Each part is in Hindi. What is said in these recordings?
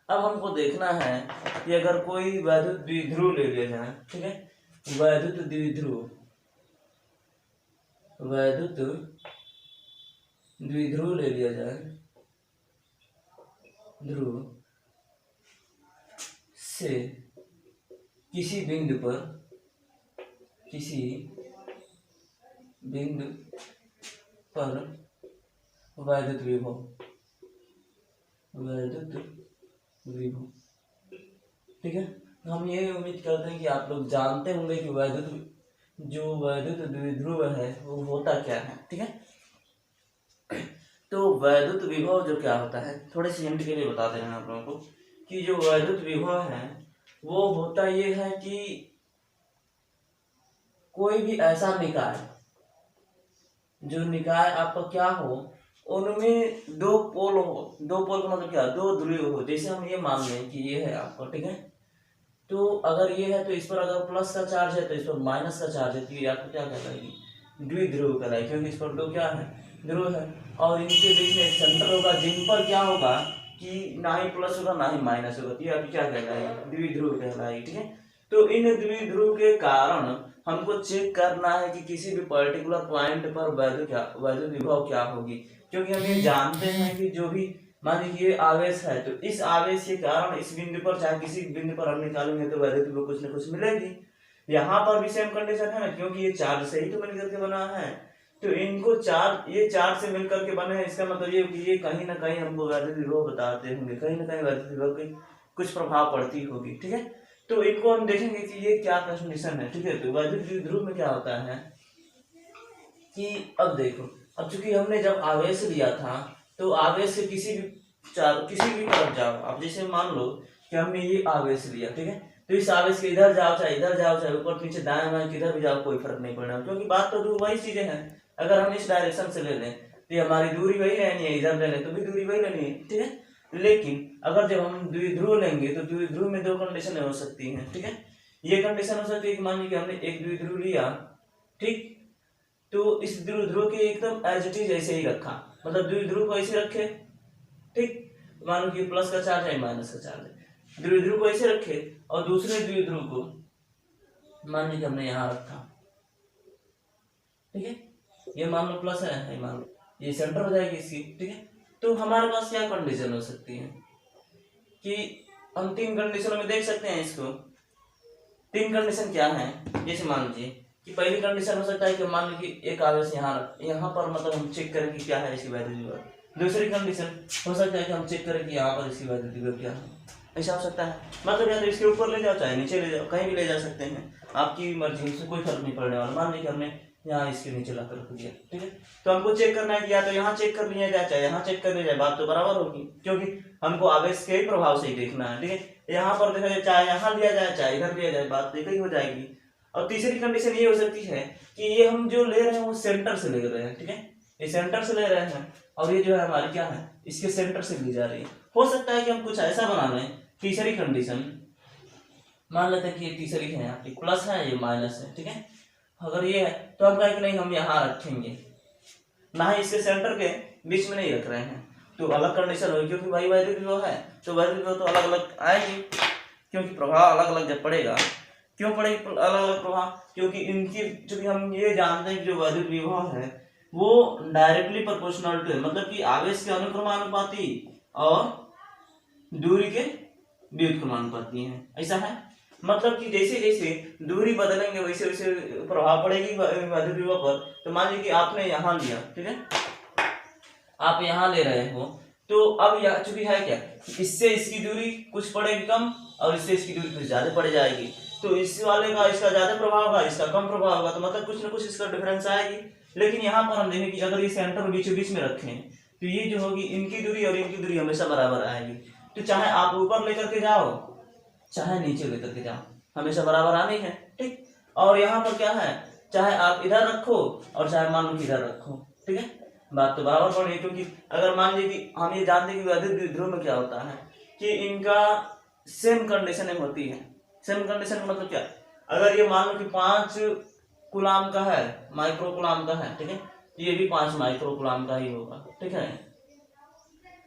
अब हमको देखना है कि अगर कोई वैद्युत द्विध्रुव ले लिया जाए, ठीक है, वैद्युत द्विध्रुव ले लिया जाए, ध्रुव से किसी बिंदु पर वैद्युत विभव, ठीक है। तो हम ये उम्मीद करते हैं कि आप लोग जानते होंगे कि वैद्युत द्विध्रुव है वो होता क्या है, ठीक है। तो वैद्युत विभव जो क्या होता है, थोड़े से हिंट के लिए बता दे रहे हैं आप लोगों को कि जो वैद्युत विभव है वो होता ये है कि कोई भी ऐसा निकाय, जो निकाय आपका क्या हो, उनमें दो पोल का मतलब क्या, दो ध्रुव हो। जैसे हम ये मान लें कि ये है आपका, ठीक है, तो अगर ये है तो इस पर अगर प्लस का चार्ज है तो इस पर माइनस का चार्ज है, तो ये आपको क्या कहलाएगी, द्विध्रुव कहलाएगी, क्योंकि इस पर दो क्या है, ध्रुव है। और इनके बीच में एक सेंटर होगा जिन पर क्या होगा कि ना ही प्लस होगा ना ही माइनस होगा, तो ये आपकी क्या कहलाएगी, द्विध्रुव कहलाएगी, ठीक है। तो इन द्विध्रुव के कारण हमको चेक करना है कि किसी भी पर्टिकुलर पॉइंट पर वैद्युत विभव क्या होगी, क्योंकि हम ये जानते हैं कि जो भी मान लीजिए ये आवेश है, तो इस आवेश के कारण इस बिंदु पर चाहे किसी बिंदु पर हम निकालेंगे तो वैद्युत विभव कुछ न कुछ मिलेगी। यहाँ पर भी सेम कंडीशन है ना, क्योंकि ये चार्ज से ही तो मिलकर के बना है, तो इनको ये चार्ज से मिलकर के बने हैं, इसका मतलब ये कहीं ना कहीं हमको वैद्युत विभव बताते होंगे, कहीं ना कहीं वैद्युत विभव की कुछ प्रभाव पड़ती होगी, ठीक है। तो इनको हम देखेंगे कि ये क्या कंडीशन है, ठीक है। तो वैद्युत द्विध्रुव में क्या होता है कि अब देखो, अब चूंकि हमने जब आवेश लिया था तो आवेश से किसी भी तरफ जाओ, अब जैसे मान लो कि हमने ये आवेश लिया, ठीक है, तो इस आवेश के इधर जाओ चाहे ऊपर नीचे दाएं बाएं किधर भी जाओ कोई फर्क नहीं पड़ेगा, क्योंकि बात तो वही चीजें हैं। अगर हम इस डायरेक्शन से ले लें तो हमारी दूरी वही रहनी है, इधर ले लें तो भी दूरी वही रहनी है, ठीक है। लेकिन अगर जब हम द्विध्रुव लेंगे तो द्विध्रुव में दो कंडीशन हो सकती है, ठीक है। ये कंडीशन हो सकती है कि मान लीजिए हमने एक द्विध्रुव लिया, ठीक, तो इस द्विध्रुव के एकदम एज इट इज ऐसे ही रखा, मतलब द्विध्रुव को ऐसे रखे, ठीक, मान लो कि प्लस का चार्ज है माइनस का चार्ज है, द्विध्रुव को ऐसे रखे और दूसरे द्विध्रुव को मान लीजिए हमने यहाँ रखा, ठीक है, ये मान लो प्लस है, मान लो ये सेंटर हो जाएगी इसकी, ठीक है। तो हमारे पास क्या कंडीशन हो सकती है कि हम तीन कंडीशनों में देख सकते हैं इसको। तीन कंडीशन क्या है, जैसे मान लीजिए कि पहली कंडीशन हो सकता है कि मान लीजिए एक आवेश यहाँ पर मतलब हम चेक करें कि क्या है इसकी वैद्युत विभव। दूसरी कंडीशन हो सकता है कि हम चेक करें कि यहाँ पर इसकी वैद्युत विभव क्या है, ऐसा हो सकता है। मतलब या तो इसके ऊपर ले जाओ चाहे नीचे ले जाओ, कहीं भी ले जा सकते हैं, आपकी मर्जी, उससे कोई फर्क नहीं पड़ने वाला। मान लीजिए हमने यहाँ इसके नीचे लाकर रख दिया, ठीक है, तो हमको चेक करना है कि या तो यहाँ चेक कर लिया जाए चाहे यहाँ चेक कर लिया जाए, बात तो बराबर होगी, क्योंकि हमको आवेश के ही प्रभाव से ही देखना है, ठीक है। यहाँ पर देखा जाए चाहे यहाँ लिया जाए चाहे इधर लिया जाए, बात तो एक ही हो जाएगी। और तीसरी कंडीशन ये हो सकती है कि ये हम जो ले रहे हैं वो सेंटर से ले रहे हैं, ठीक है, ये सेंटर से ले रहे हैं और ये जो है हमारी क्या है, इसके सेंटर से ली जा रही है। हो सकता है कि हम कुछ ऐसा बना लें, तीसरी कंडीशन मान लेते हैं कि ये तीसरी है, यहाँ पे प्लस है ये माइनस है, ठीक है। अगर ये है तो हम कहें कि नहीं हम यहाँ रखेंगे, ना ही इसके सेंटर के बीच में नहीं रख रहे हैं, तो अलग कंडीशन होगी, क्योंकि भाई वैद्युत विभव है तो वैद्युत विभव तो अलग अलग आएगी, क्योंकि प्रभाव अलग अलग जब पड़ेगा। क्यों पड़ेगी अलग अलग प्रभाव, क्योंकि इनकी चूंकि हम ये जानते हैं कि जो वैद्युत विभव है वो डायरेक्टली प्रोपोर्शनल टू है, मतलब कि आवेश के अनुक्रमानुपाती और दूरी के व्युत्क्रमानुपाती है, ऐसा है। मतलब कि जैसे जैसे दूरी बदलेंगे वैसे वैसे प्रभाव पड़ेगी वैद्युत विभव पर। तो मान लीजिए कि आपने यहाँ लिया, ठीक है, आप यहाँ ले रहे हो, तो अब यहाँ चूंकि है क्या, इससे इसकी दूरी कुछ पड़ेगी कम और इससे इसकी दूरी कुछ ज्यादा पड़ जाएगी, तो इस वाले का इसका ज्यादा प्रभाव होगा, इसका कम प्रभाव होगा, तो मतलब कुछ ना कुछ इसका डिफरेंस आएगी। लेकिन यहाँ पर हम देखें कि अगर ये सेंटर बीचों बीच में रखें तो ये जो होगी इनकी दूरी और इनकी दूरी हमेशा बराबर आएगी। तो चाहे आप ऊपर लेकर के जाओ चाहे नीचे लेकर के जाओ, हमेशा बराबर आनी है, ठीक। और यहाँ पर क्या है, चाहे आप इधर रखो और चाहे मान लो इधर रखो, ठीक है, बात तो बराबर पड़ी। क्योंकि अगर मान लीजिए कि हम ये जानते हैं कि वैद्युत द्विध्रुव में क्या होता है कि इनका सेम कंडीशन होती है। सेम कंडीशन का मतलब क्या, अगर ये मान लो कि 5 कूलाम का है, माइक्रो कूलाम का है, ठीक है, ये भी 5 माइक्रो कूलाम का ही होगा, ठीक है,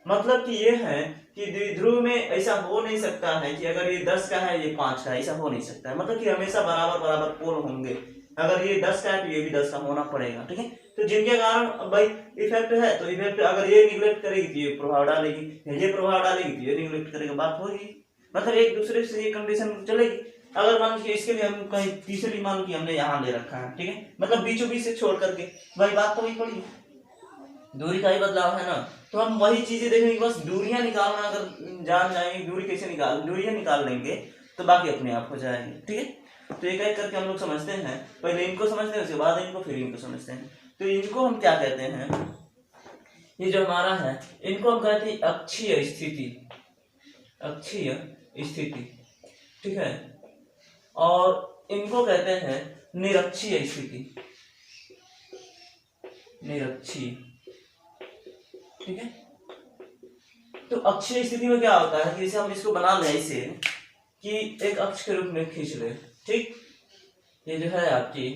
मतलब कि ये है कि द्विध्रुव में ऐसा हो नहीं सकता है कि अगर ये 10 का है ये 5 का है, ऐसा हो नहीं सकता है। मतलब कि हमेशा बराबर बराबर पोल होंगे। अगर ये 10 का है तो ये भी 10 का होना पड़ेगा, ठीक है। तो जिनके कारण भाई इफेक्ट है, तो इफेक्ट अगर ये निगलेक्ट करेगी तो ये प्रभाव डालेगी, ये प्रभाव डालेगी तो ये निगलेक्ट करेगा, बात होगी। मतलब एक दूसरे से ये कंडीशन चलेगी। अगर मान लीजिए इसके लिए हम कहीं तीसरी मान की हमने यहाँ ले रखा है, ठीक है, मतलब बीचों बीच से छोड़ करके, भाई बात तो वही पड़ी, दूरी का ही बदलाव है ना। तो हम वही चीजें देखेंगे, बस दूरियां निकालना अगर जान जाएंगे, दूरी कैसे दूरियां निकाल लेंगे तो बाकी अपने आप हो जाएंगे, ठीक है। तो एक एक करके हम लोग समझते हैं, पहले इनको समझते हैं, उसके बाद इनको, फिर इनको समझते हैं। तो इनको हम क्या कहते हैं, ये जो हमारा है इनको हम कहते हैं अक्षीय स्थिति, अक्षीय स्थिति, ठीक है। और इनको कहते हैं निरक्षीय स्थिति, निरक्षीय, ठीक है। तो अक्षीय स्थिति में क्या होता है कि जैसे हम इसको बना लें इसे कि एक अक्ष के रूप में खींच ले, ठीक, ये जो है आपकी,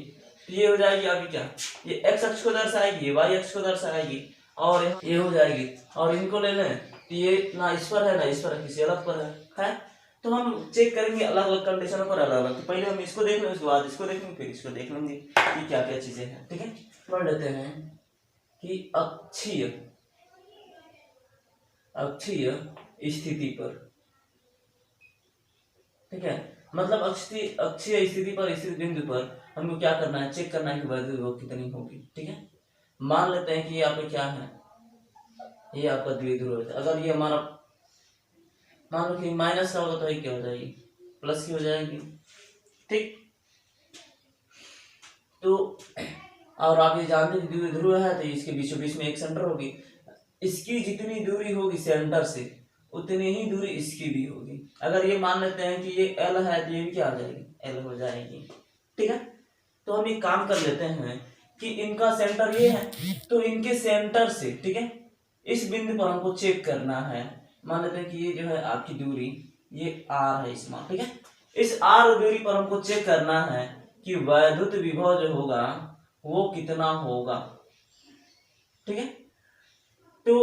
ये हो जाएगी आपकी क्या, ये एक्स अक्ष को दर्शाएगी, ये वाई अक्ष को दर्शाएगी, और ये हो जाएगी। और इनको ले लें तो ये ना इस पर है ना इस पर है, किसी अलग पर है। तो हम चेक करेंगे अलग अलग कंडीशनों पर अलग अलग। तो पहले हम इसको देख लें, उसके बाद इसको देखेंगे, फिर इसको देख लेंगे कि क्या क्या चीजें हैं, ठीक है। पढ़ लेते हैं कि अक्षीय, अक्षीय स्थिति पर, ठीक है, मतलब अक्षीय स्थिति पर स्थित बिंदु पर हमको क्या करना है, चेक करना है कि वैल्यू कितनी होगी, ठीक है। मान लेते हैं कि यहाँ पे क्या है, ये आपका द्विध्रुव है। अगर ये हमारा मान लो कि माइनस का होगा तो ये क्या हो जाएगी, प्लस की हो जाएगी, ठीक। तो और आप ये जानते हैं द्विध्रुव है तो इसके बीचों बीच में एक सेंटर होगी, इसकी जितनी दूरी होगी सेंटर से उतनी ही दूरी इसकी भी होगी। अगर ये मान लेते हैं कि ये एल है तो ये भी क्या हो जाएगी, एल हो जाएगी, ठीक है। तो हम एक काम कर लेते हैं कि इनका सेंटर ये है, तो इनके सेंटर से, ठीक है, इस बिंदु पर हमको चेक करना है। मान लेते हैं कि ये जो है आपकी दूरी ये आर है इसमें, ठीक है। इस आर दूरी पर हमको चेक करना है कि वैद्युत विभव जो होगा वो कितना होगा, ठीक है। तो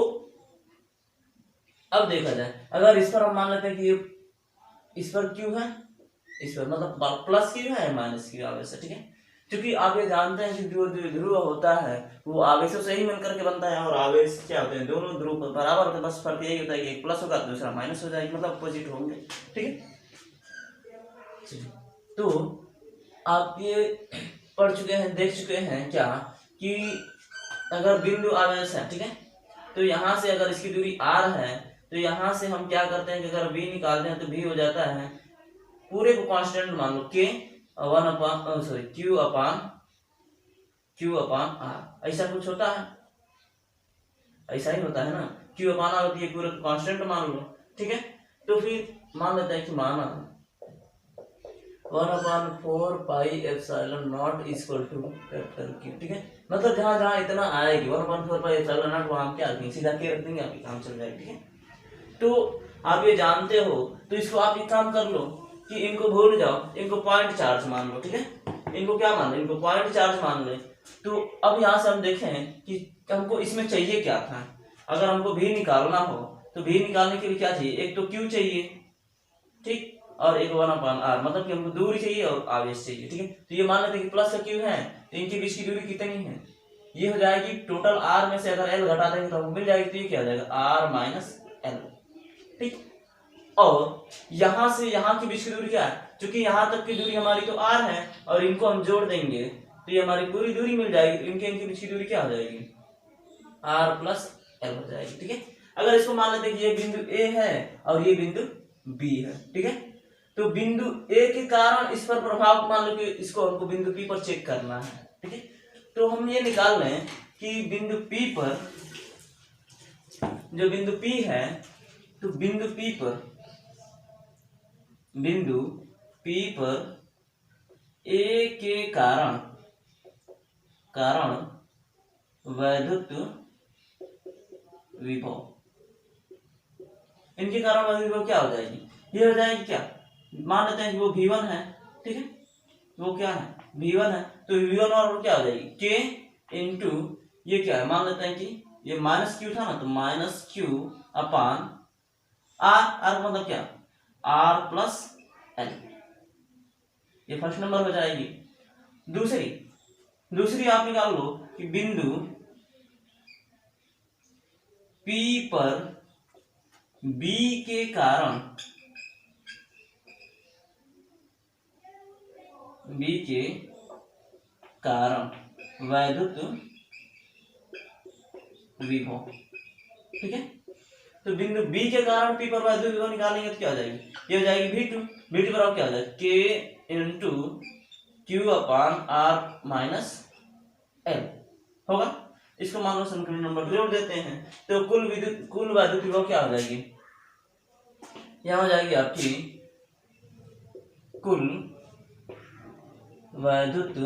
अब देखा जाए, अगर इस पर हम मान लेते हैं कि ये इस पर क्यू है, इस पर मतलब प्लस क्यू है माइनस क्यू आवेश है, ठीक है। क्योंकि आप ये जानते हैं कि जो ध्रुव होता है वो आवेशों से ही मिलकर के बनता है, और आवेश क्या होते हैं, दोनों ध्रुव बराबर होते हैं, बस फर्क यही होता है कि एक प्लस होगा दूसरा माइनस हो जाएगी, मतलब अपोजिट होंगे, ठीक है। तो आप ये पढ़ चुके हैं, देख चुके हैं क्या कि अगर बिंदु आवेश है, ठीक है, तो यहाँ से अगर इसकी दूरी r है तो यहाँ से हम क्या करते हैं कि अगर v निकालते हैं तो v हो जाता है पूरे को कांस्टेंट मान लो k q अपान r, ऐसा कुछ होता है, ऐसा ही होता है ना, q अपान r होती है, पूरे को कांस्टेंट मान लो, ठीक है। तो फिर मान लेते हैं कि माना 1/4 pi epsilon nought equal to capital Q, ठीक है। मतलब जहां जहां इतना आएगी 1/4 पाई एप्सिलॉन नॉट वहां क्या रखेंगे, सीधा के रख देंगे, आपकी काम चल जाएगा, ठीक है। तो आप ये जानते हो तो इसको आप एक काम कर लो कि इनको भूल जाओ, इनको पॉइंट चार्ज मान लो, ठीक है। इनको क्या मान लो, इनको पॉइंट चार्ज मान लो। तो अब यहाँ से हम देखें कि हमको इसमें चाहिए क्या था। अगर हमको भी निकालना हो तो भी निकालने के लिए क्या चाहिए, एक तो Q चाहिए, ठीक, और एक 1/r, मतलब कि हमको दूरी चाहिए और आवेश चाहिए, ठीक है। तो ये मान लेते हैं कि प्लस का Q है तो इनके बीच की दूरी कितनी है, ये हो जाएगी टोटल r में से अगर l घटा देंगे तो हमको मिल जाएगी, तो ये क्या हो जाएगा r माइनस l, ठीक। और यहां से यहां के बीच की दूरी क्या है, क्योंकि यहां तक की दूरी हमारी तो r है और इनको हम जोड़ देंगे तो ये हमारी पूरी दूरी मिल जाएगी, तो इनके बीच की दूरी क्या हो जाएगी, r प्लस l हो जाएगी, ठीक है। अगर इसको मान लेते हैं कि ये बिंदु a है और ये बिंदु b है, ठीक है। तो बिंदु A के कारण इस पर प्रभाव मान लो कि इसको हमको बिंदु P पर चेक करना है, ठीक है। तो हम ये निकाल लें कि बिंदु P पर, जो बिंदु P है, तो बिंदु P पर A के कारण वैद्युत विभव, इनके कारण वैद्युत विभव क्या हो जाएगी, ये हो जाएगी क्या, मान लेते हैं कि वो V1 है, ठीक है, वो क्या है V1 है, तो V1 और क्या हो जाएगी K इंटू ये क्या है, मान लेते हैं कि ये माइनस Q था ना, तो minus Q upon R, R मतलब क्या, आर प्लस एल, ये फर्स्ट नंबर हो जाएगी। दूसरी आप निकाल लो कि बिंदु P पर B के कारण वैद्युत विभव, ठीक है। तो बिंदु B के कारण P पर वैद्युत विभव निकालेंगे तो क्या हो जाएगी, ये हो जाएगी V2। V2 बराबर क्या हो जाएगा, K इंटू Q अपान R माइनस L होगा। इसको मान लो समीकरण नंबर जोड़ देते हैं तो कुल वैद्युत विभव क्या हो जाएगी, यहां हो जाएगी आपकी कुल वैद्युत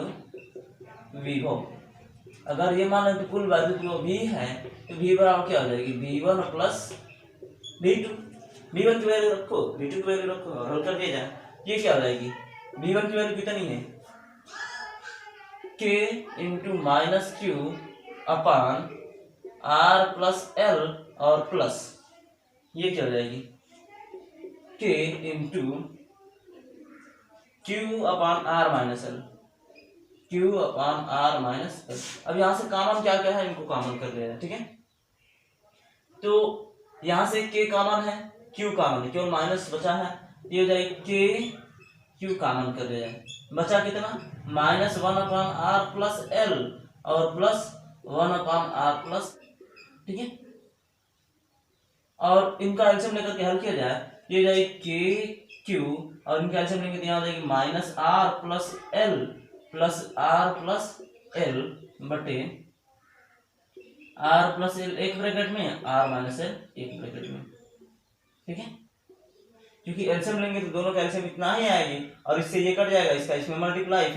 विभव। अगर ये मान लें तो कुल वैद्युत विभव V है तो V बराबर क्या हो जाएगी, V1 प्लस V2। V1 की वैल्यू रखो, V2 की वैल्यू रखो और हल कर दिया जाए, ये क्या हो जाएगी, V1 की वैल्यू कितनी है, K into minus Q upon R plus L और प्लस ये क्या हो जाएगी, K इंटू Q अपान R माइनस L, Q अपान R माइनस L। अब यहाँ से कॉमन क्या क्या है, इनको कॉमन कर लिया है, ठीक है। तो यहाँ से K कॉमन है, Q कॉमन है, केवल माइनस बचा है, ये हो जाएगी K Q कॉमन कर लिया है, बचा कितना, माइनस 1 अपान R प्लस L और प्लस 1 अपान R प्लस, ठीक है। और इनका एलसीएम लेकर के हल किया जाए, ये हो जाएगी K Q और इनका एलसीएम लेंगे तो यहाँ हो जाएगी minus R plus L plus R plus L बटे R प्लस L एक ब्रैकेट में, R माइनस L एक ब्रैकेट में, ठीक है। क्योंकि एलसीएम लेंगे तो दोनों का एलसीएम इतना ही आएगी और इससे ये कट जाएगा, इसका इसमें मल्टीप्लाई,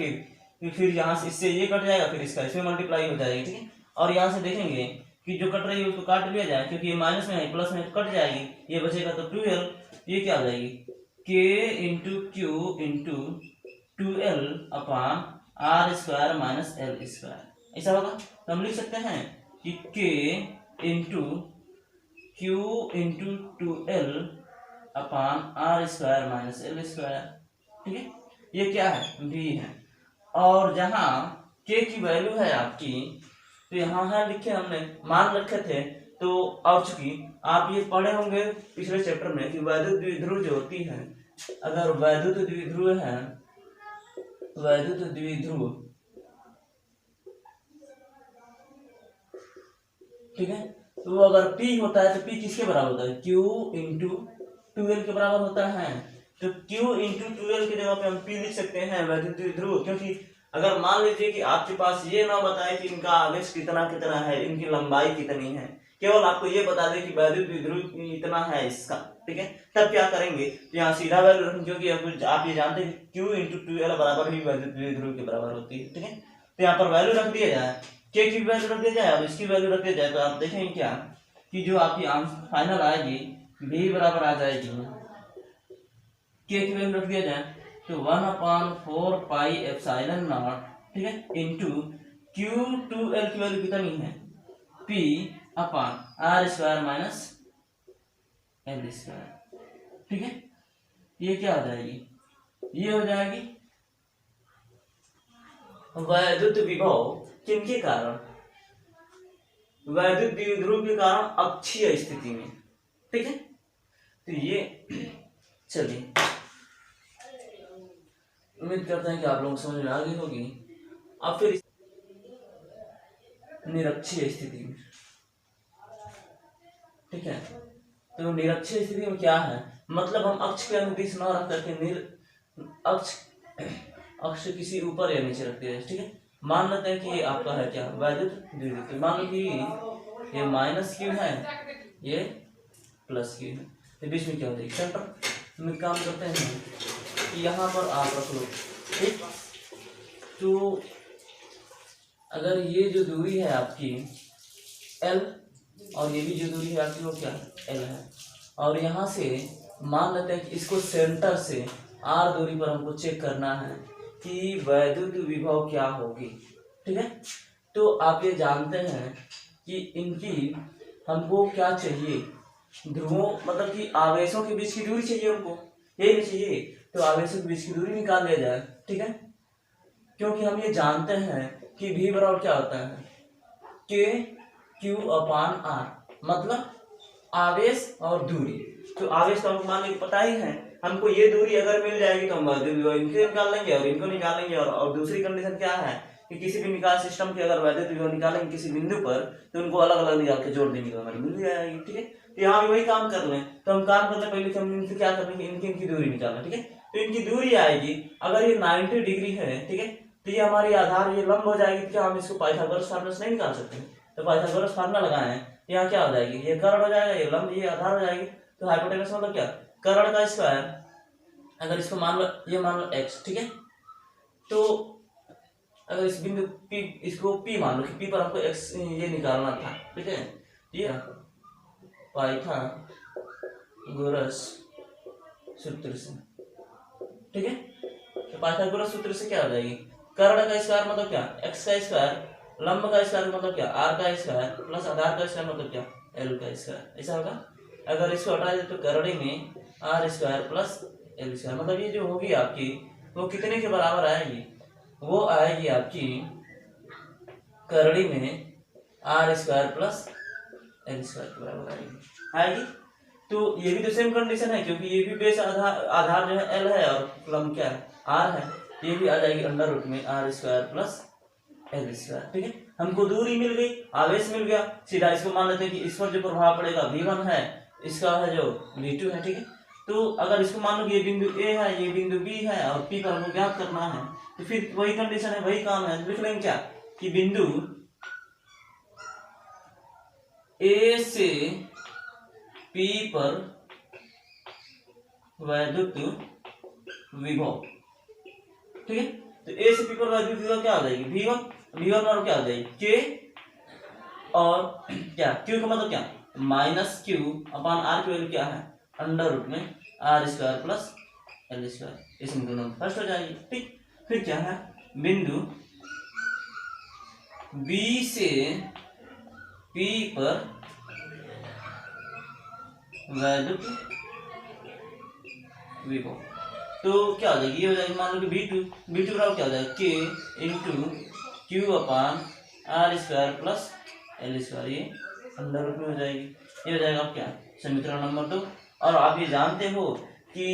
फिर यहाँ से इससे ये कट जाएगा, फिर इसका इसमें मल्टीप्लाई हो जाएगी, ठीक है। और यहाँ से देखेंगे कि जो कट रही है उसको काट लिया जाए, क्योंकि ये माइनस में है, प्लस में कट जाएगी, ये बचेगा तो 12, ये क्या हो जाएगी, K into Q into 2L अपान R square minus L square, ऐसा होगा। तो हम लिख सकते हैं कि K into Q into 2L अपान R square minus L square, ठीक है। ये क्या है, V है। और जहाँ K की वैल्यू है आपकी, तो यहाँ है लिखे हमने, मान रखे थे, तो अब चूंकि आप ये पढ़े होंगे पिछले चैप्टर में कि वैद्युत द्विध्रुव जो होती है, अगर वैद्युत द्विध्रुव है, वैद्युत द्विध्रुव, ठीक है, तो अगर P होता है तो P किसके बराबर होता है, Q इंटू 2L के बराबर होता है। तो Q इंटू 2L की जगह पे हम P लिख सकते हैं वैद्युत द्विध्रुव, क्योंकि अगर मान लीजिए कि आपके पास ये ना बताए कि इनका आवेश कितना कितना है, इनकी लंबाई कितनी है, केवल आपको ये बता दे कि वैद्युत द्विध्रुव इतना है इसका, ठीक है, तब क्या करेंगे, तो यहाँ सीधा वैल्यू रखेंगे, क्योंकि आप ये जानते हैं Q इंटू 2L बराबर ही वैद्युत द्विध्रुव के बराबर होती है, ठीक है। तो यहाँ पर वैल्यू रख दिया जाए, K की वैल्यू रख दिया जाए, अब इसकी वैल्यू रख दिया जाए, तो आप देखेंगे क्या कि जो आपकी आंसर फाइनल आएगी V बराबर आ जाएगी, K की वैल्यू रख दिया जाए तो 1/4 पाई एप्सिलॉन नॉट, ठीक है, इंटू Q2L की वैल्यू कितनी है, P अपान R square minus L square, ठीक है। ये क्या हो जाएगी, ये हो जाएगी वैद्युत विभव किनके कारण, वैद्युत द्विध्रुव के कारण अक्षीय स्थिति में, ठीक है। तो ये चलिए, उम्मीद करते हैं कि आप लोग समझ में आ गई होगी। अब फिर निरक्षीय स्थिति में, ठीक है, तो निरक्षीय स्थिति में क्या है, मतलब हम अक्ष के अनुदिश न रख करके अक्ष किसी ऊपर या नीचे रखते हैं, ठीक है। मान लेते हैं कि ये आपका है क्या, वैद्युत द्विध्रुव, मान लो कि ये माइनस क्यू है, ये प्लस क्यू है, तो बीच में क्या हो जाएगी, सेंटर में काम करते हैं कि यहाँ पर आप रख लो, ठीक। तो अगर ये जो दूरी है आपकी L और ये भी जो दूरी है आपकी वो क्या L है, और यहाँ से मान लेते हैं कि इसको सेंटर से R दूरी पर हमको चेक करना है कि वैद्युत विभव क्या होगी, ठीक है। तो आप ये जानते हैं कि इनकी हमको क्या चाहिए, ध्रुवों मतलब कि आवेशों के बीच की दूरी चाहिए उनको, यही नहीं चाहिए, तो आवेशों के बीच की दूरी निकाल लिया जाए, ठीक है। क्योंकि हम ये जानते हैं कि v बराबर क्या होता है, के क्यू अपान आर, मतलब आवेश और दूरी। तो आवेश तो हमको मान लीजिए पता ही है, हमको ये दूरी अगर मिल जाएगी तो हम इनके निकाल लेंगे और इनको निकाल लेंगे। और दूसरी कंडीशन क्या है कि किसी भी निकाल सिस्टम की अगर वैद्युत विभव निकालेंगे किसी बिंदु पर तो उनको अलग अलग निकाल के जोड़ देंगे तो हमारी मिल जाएगी, ठीक है। तो यहाँ भी वही काम कर लें, तो हम काम करने पहले हम इनसे क्या करेंगे, इनकी दूरी निकालना, ठीक है। तो इनकी दूरी आएगी, अगर ये 90 डिग्री है, ठीक है, तो ये हमारी आधार ये लंब हो जाएगी, क्या हम इसको पाइथागोरस फार्मूला से नहीं निकाल सकते? तो पाइथागोरस फार्मूला लगाए हैं, यहाँ क्या हो जाएगी, ये कर्ण हो जाएगा, ये लंब, ये आधार हो जाएगी। तो हाइपोटेनस मतलब क्या, कर्ण का स्क्वायर, अगर इसको मान लो, ये मान लो x, ठीक है। तो अगर इस बिंदु P, इसको P मान लो कि P पर आपको x ये निकालना था, ठीक है। ये पाइथागोरस सूत्र से, ठीक है। तो पाइथागोरस सूत्र से क्या हो जाएगी, कर्ण का स्क्वायर मतलब क्या, x का स्क्वायर, लंब का स्क्वायर मतलब क्या, r का स्क्वायर, प्लस आधार का स्क्वायर मतलब क्या, l का स्क्वायर, ऐसा होगा। अगर इसको हटा दे तो करड़ी में r square plus l square, मतलब ये जो होगी आपकी वो कितने के बराबर आएगी, वो आएगी आपकी करड़ी में r square plus l square के बराबर आएगी। तो ये भी तो सेम कंडीशन है, क्योंकि ये भी बेस आधार जो है l है और लंब क्या है, r है। ये भी आ जाएगी अंडर रूट में r square plus l square, ठीक है। हमको दूरी मिल गई, आवेश मिल गया, सीधा इसको मान लेते हैं कि इस पर जो प्रभाव पड़ेगा v1 है, इसका है जो v2 है, ठीक है। तो अगर इसको मान लो कि ये बिंदु a है, ये बिंदु b है और p पर हमको ज्ञात करना है, तो फिर वही कंडीशन है, वही काम है। लिख लेंगे क्या कि बिंदु a से p पर वैद्युत विभव, ठीक है। तो a से p पर वैद्युत विभव क्या हो जाएगी, v1 और क्या हो जाएगी k, और क्या q का मतलब क्या, माइनस q अपान r की वैल्यू क्या है, अंडर रूट में r square plus l square, इस समीकरण फर्स्ट हो जाएगी, ठीक। फिर क्या है, बिंदु b से p पर वैद्युत विभव, तो क्या हो जाएगी, ये हो जाएगी मान लो कि v2 बराबर क्या हो जाएगा, k into Q upon r square plus l square, ये अंडर रूट में हो जाएगी। ये हो जाएगा क्या, समीकरण नंबर 2। और आप ये जानते हो कि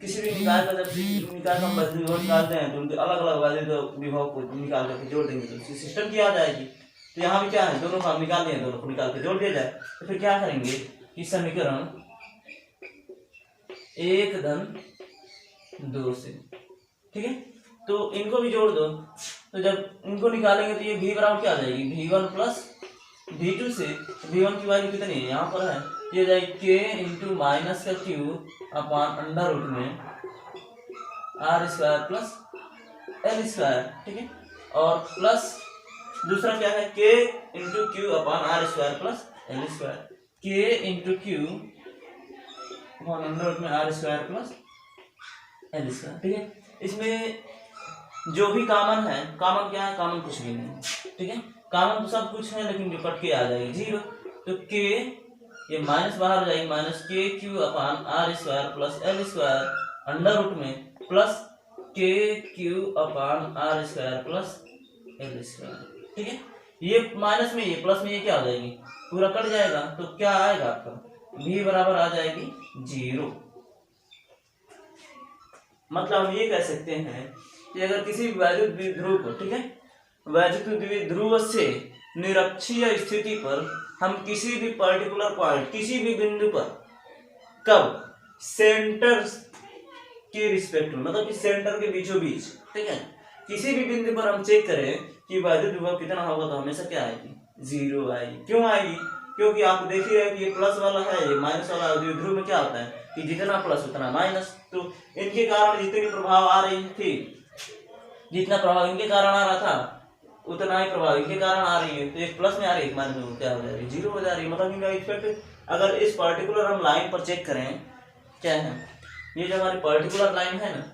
किसी भी निकाय का जब निकाय का वैद्युत विभव निकालते हैं तो उनके अलग अलग वैद्युत विभव को निकाल करके जोड़ देंगे तो उसकी सिस्टम की आ जाएगी। तो यहाँ भी क्या है, दोनों को हम निकाल दें, दोनों को निकाल के जोड़ दिया जाए, तो फिर क्या करेंगे कि समीकरण 1 से, ठीक है। तो इनको भी जोड़ दो, तो जब इनको निकालेंगे तो ये v बराबर क्या आ जाएगी, v1 प्लस v2 से, v1 की वैल्यू कितनी है यहाँ पर है, ये जाएगी k इंटू माइनस का q अपान अंडर रूट में r square plus l square, ठीक है। और प्लस दूसरा क्या है, k into Q upon r square plus l square, k into Q upon under root में r square plus l square, ठीक है। इसमें जो भी कॉमन है, कॉमन क्या है, कॉमन कुछ भी नहीं, ठीक है। कॉमन तो सब कुछ है लेकिन जो कट के आ जाएगी 0, तो k ये माइनस बाहर हो जाएगी, minus k Q upon r square plus l square under root में plus k Q upon r square plus l square, ठीक है। ये माइनस में ये प्लस में ये क्या हो जाएगी, पूरा कट जाएगा, तो क्या आएगा आपका v बराबर आ जाएगी 0। मतलब हम ये कह सकते हैं कि अगर किसी वैद्युत द्विध्रुव को, ठीक है, वैद्युत द्विध्रुव से निरक्षीय स्थिति पर हम किसी भी पर्टिकुलर पॉइंट, किसी भी बिंदु पर कब सेंटर के रिस्पेक्ट में, मतलब कि सेंटर के बीचों बीच, ठीक है, किसी भी बिंदु पर हम चेक करें कि वैद्युत विभव कितना होगा तो हमेशा क्या आएगी, 0 आएगी। क्यों आएगी, क्योंकि आप देख ही रहे कि ये प्लस वाला है, ये माइनस वाला है। द्विध्रुव में क्या होता है कि जितना प्लस उतना माइनस, तो इनके कारण जितनी प्रभाव आ रही थी, जितना प्रभाव इनके कारण आ रहा था उतना ही प्रभाव इनके कारण आ रही है, तो एक प्लस में आ रही है, एक माइनस में क्या हो जा रही है, 0 हो जा रही है। मतलब इनका इफेक्ट अगर इस पर्टिकुलर हम लाइन पर चेक करें, क्या है, ये जो हमारी पर्टिकुलर लाइन है ना,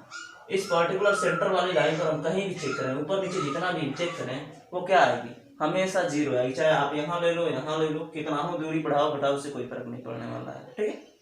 इस पर्टिकुलर सेंटर वाली लाइन पर हम कहीं भी चेक करें, ऊपर नीचे जितना भी चेक करें, वो क्या आएगी, हमेशा जीरो आएगी, चाहे आप यहाँ ले लो यहाँ ले लो, कितना हो दूरी बढ़ाओ घटाओ, उससे कोई फर्क नहीं पड़ने वाला है। ठीक है।